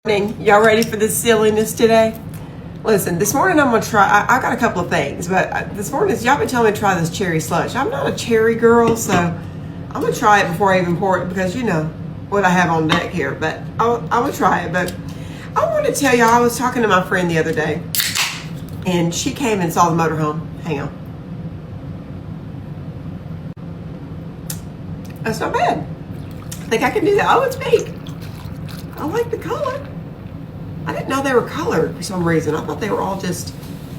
Y'all ready for this silliness today? Listen, this morning I'm gonna try. I got a couple of things, but this morning y'all been telling me to try this cherry slush. I'm not a cherry girl, so I'm gonna try it before I even pour it because you know what I have on deck here. But I'm gonna try it. But I want to tell y'all, I was talking to my friend the other day, and she came and saw the motorhome. Hang on, that's not bad. I think I can do that. Oh, it's pink. I like the color. I didn't know they were colored for some reason. I thought they were all just,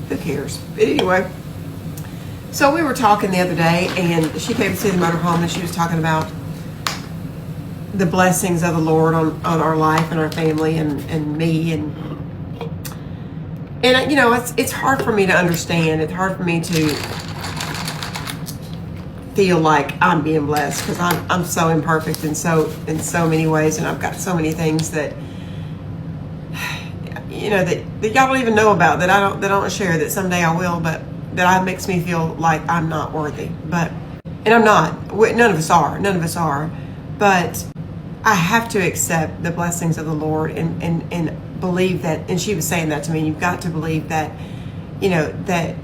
who cares? But anyway, so we were talking the other day, and she came to see the motorhome, and she was talking about the blessings of the Lord on our life and our family and me. And you know, it's hard for me to understand. It's hard for me to feel like I'm being blessed because I'm so imperfect in so many ways, and I've got so many things that you know that y'all don't even know about, that I don't share, that someday I will, but that makes me feel like I'm not worthy. But and I'm not. None of us are. But I have to accept the blessings of the Lord and believe that. And she was saying that to me. You've got to believe that, you know, that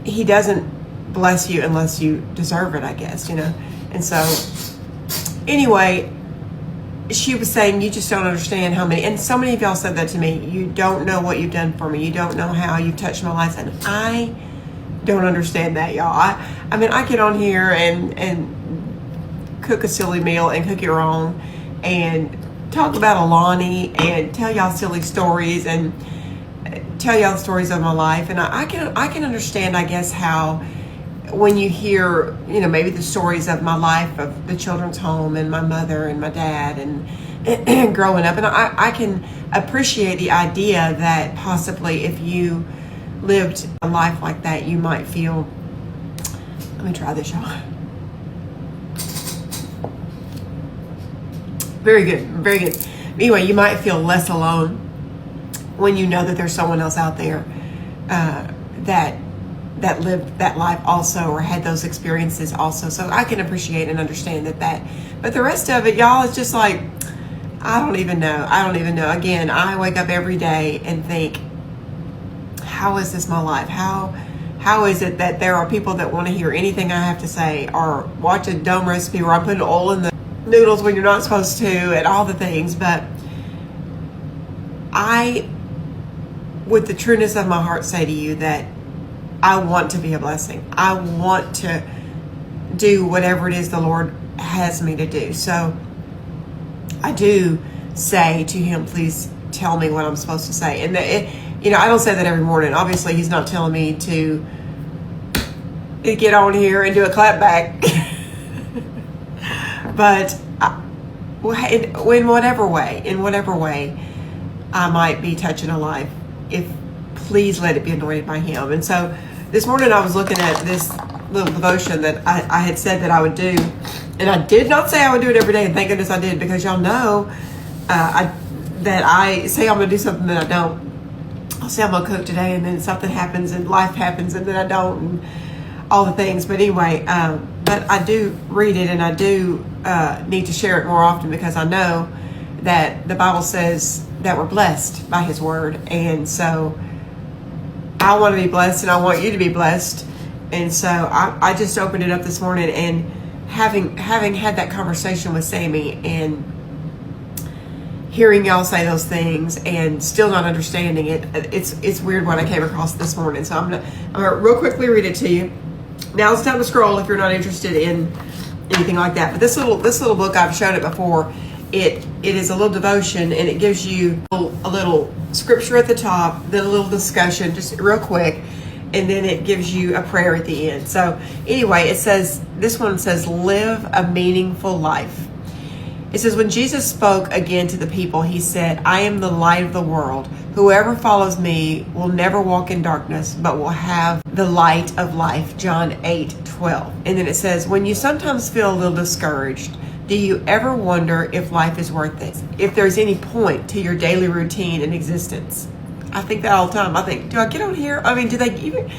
He doesn't bless you unless you deserve it, I guess, you know. And so anyway, she was saying, you just don't understand how many, and so many of y'all said that to me, you don't know what you've done for me, you don't know how you've touched my life. And I don't understand that, y'all. I mean, I get on here and cook a silly meal and cook it wrong and talk about Alani and tell y'all silly stories and tell y'all the stories of my life. And I can understand, I guess, how when you hear, you know, maybe the stories of my life, of the children's home and my mother and my dad and growing up, and I can appreciate the idea that possibly if you lived a life like that, you might feel, let me try this, y'all. Very good, very good. Anyway, you might feel less alone when you know that there's someone else out there that lived that life also, or had those experiences also. So I can appreciate and understand that. But the rest of it, y'all, is just like, I don't even know. Again, I wake up every day and think, how is this my life? How is it that there are people that want to hear anything I have to say, or watch a dumb recipe where I'm putting oil in the noodles when you're not supposed to, and all the things. But I, with the trueness of my heart, say to you that I want to be a blessing. I want to do whatever it is the Lord has me to do. So I do say to Him, please tell me what I'm supposed to say. And you know, I don't say that every morning. Obviously, He's not telling me to get on here and do a clapback. But in whatever way I might be touching a life, please let it be anointed by Him. And so this morning I was looking at this little devotion that I had said that I would do, and I did not say I would do it every day, and thank goodness I did, because y'all know that I say I'm going to do something that I don't. I'll say I'm going to cook today, and then something happens and life happens, and then I don't, and all the things. But anyway, but I do read it, and I do need to share it more often, because I know that the Bible says that we're blessed by His word. And so I want to be blessed, and I want you to be blessed. And so I just opened it up this morning, and having had that conversation with Sammy and hearing y'all say those things and still not understanding it, it's weird what I came across this morning. So I'm gonna real quickly read it to you. Now's the time to scroll if you're not interested in anything like that. But this little book, I've shown it before. It is a little devotion, and it gives you a little scripture at the top, then a little discussion, just real quick, and then it gives you a prayer at the end. So anyway, this one says, live a meaningful life. It says, when Jesus spoke again to the people, He said, I am the light of the world. Whoever follows me will never walk in darkness, but will have the light of life. John 8:12. And then it says, when you sometimes feel a little discouraged, do you ever wonder if life is worth it? If there's any point to your daily routine and existence? I think that all the time. I think, do I get on here? I mean, do they even,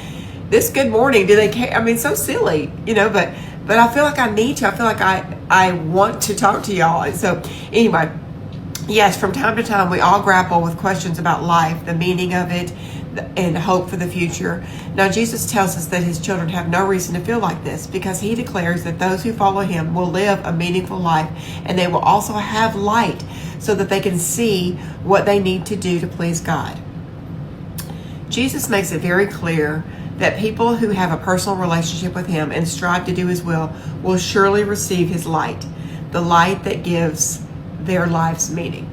this good morning, do they care? I mean, so silly, you know, but I feel like I need to. I feel like I want to talk to y'all. And so anyway, Yes, from time to time, we all grapple with questions about life, the meaning of it, and hope for the future. Now, Jesus tells us that his children have no reason to feel like this because he declares that those who follow him will live a meaningful life, and they will also have light so that they can see what they need to do to please God. Jesus makes it very clear that people who have a personal relationship with him and strive to do his will surely receive his light, the light that gives their life's meaning.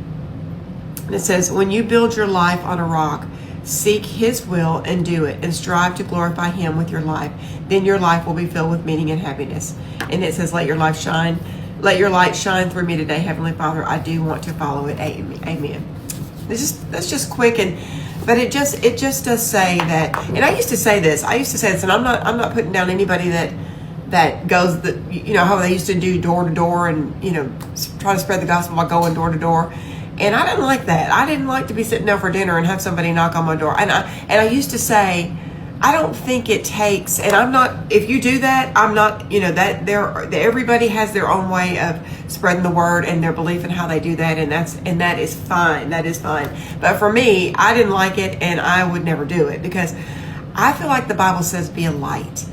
And it says, when you build your life on a rock, seek his will and do it, and strive to glorify him with your life, then your life will be filled with meaning and happiness. And it says, let your light shine through me today, Heavenly Father. I do want to follow it. Amen. That's just quick, but it just does say that. And I used to say this, and I'm not putting down anybody that goes, how they used to do door to door and, try to spread the gospel by going door to door. And I didn't like that. I didn't like to be sitting down for dinner and have somebody knock on my door. And I used to say, I don't think it takes, and I'm not, if you do that, I'm not, that everybody has their own way of spreading the word and their belief in how they do that. And that is fine. That is fine. But for me, I didn't like it, and I would never do it because I feel like the Bible says be a light.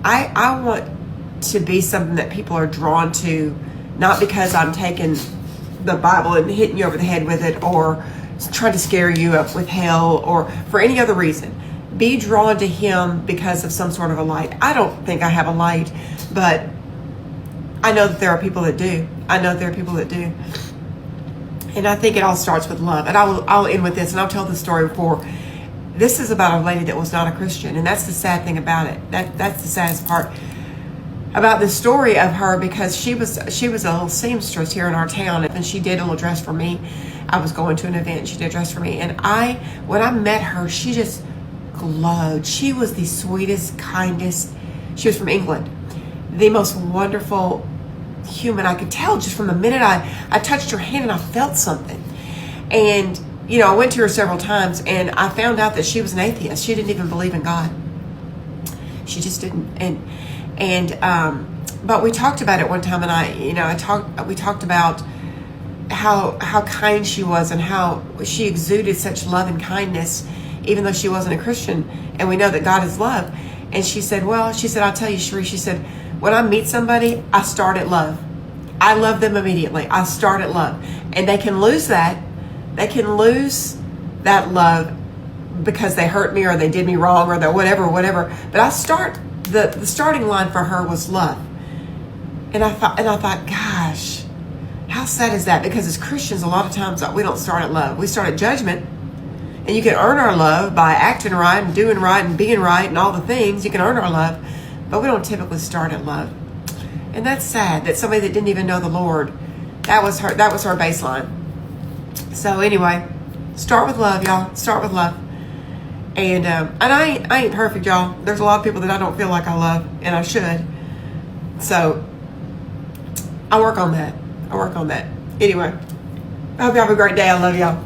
I want to be something that people are drawn to, not because I'm taking the Bible and hitting you over the head with it or trying to scare you up with hell or for any other reason. Be drawn to him because of some sort of a light. I don't think I have a light, but I know that there are people that do. And I think it all starts with love. And I'll end with this, and I'll tell the story before. This is about a lady that was not a Christian, and that's the sad thing about it. That's the saddest part about the story of her, because she was a little seamstress here in our town, and she did a little dress for me. I was going to an event, and she did a dress for me, and when I met her, she just glowed. She was the sweetest, kindest. She was from England, the most wonderful human. I could tell just from the minute I touched her hand and I felt something. And I went to her several times, and I found out that she was an atheist. She didn't even believe in God. She just didn't. But we talked about it one time, and we talked about how kind she was and how she exuded such love and kindness, even though she wasn't a Christian. And we know that God is love. And she said, I'll tell you, Cherie, she said, when I meet somebody, I start at love. I love them immediately. I start at love. And they can lose that. They can lose that love because they hurt me or they did me wrong or that whatever. But I start, the starting line for her was love. And I thought, gosh, how sad is that? Because as Christians, a lot of times we don't start at love. We start at judgment. And you can earn our love by acting right and doing right and being right and all the things. You can earn our love, but we don't typically start at love. And that's sad that somebody that didn't even know the Lord, that was her baseline. So anyway, start with love, y'all. Start with love. And I ain't perfect, y'all. There's a lot of people that I don't feel like I love, and I should. So I work on that. Anyway, I hope you have a great day. I love y'all.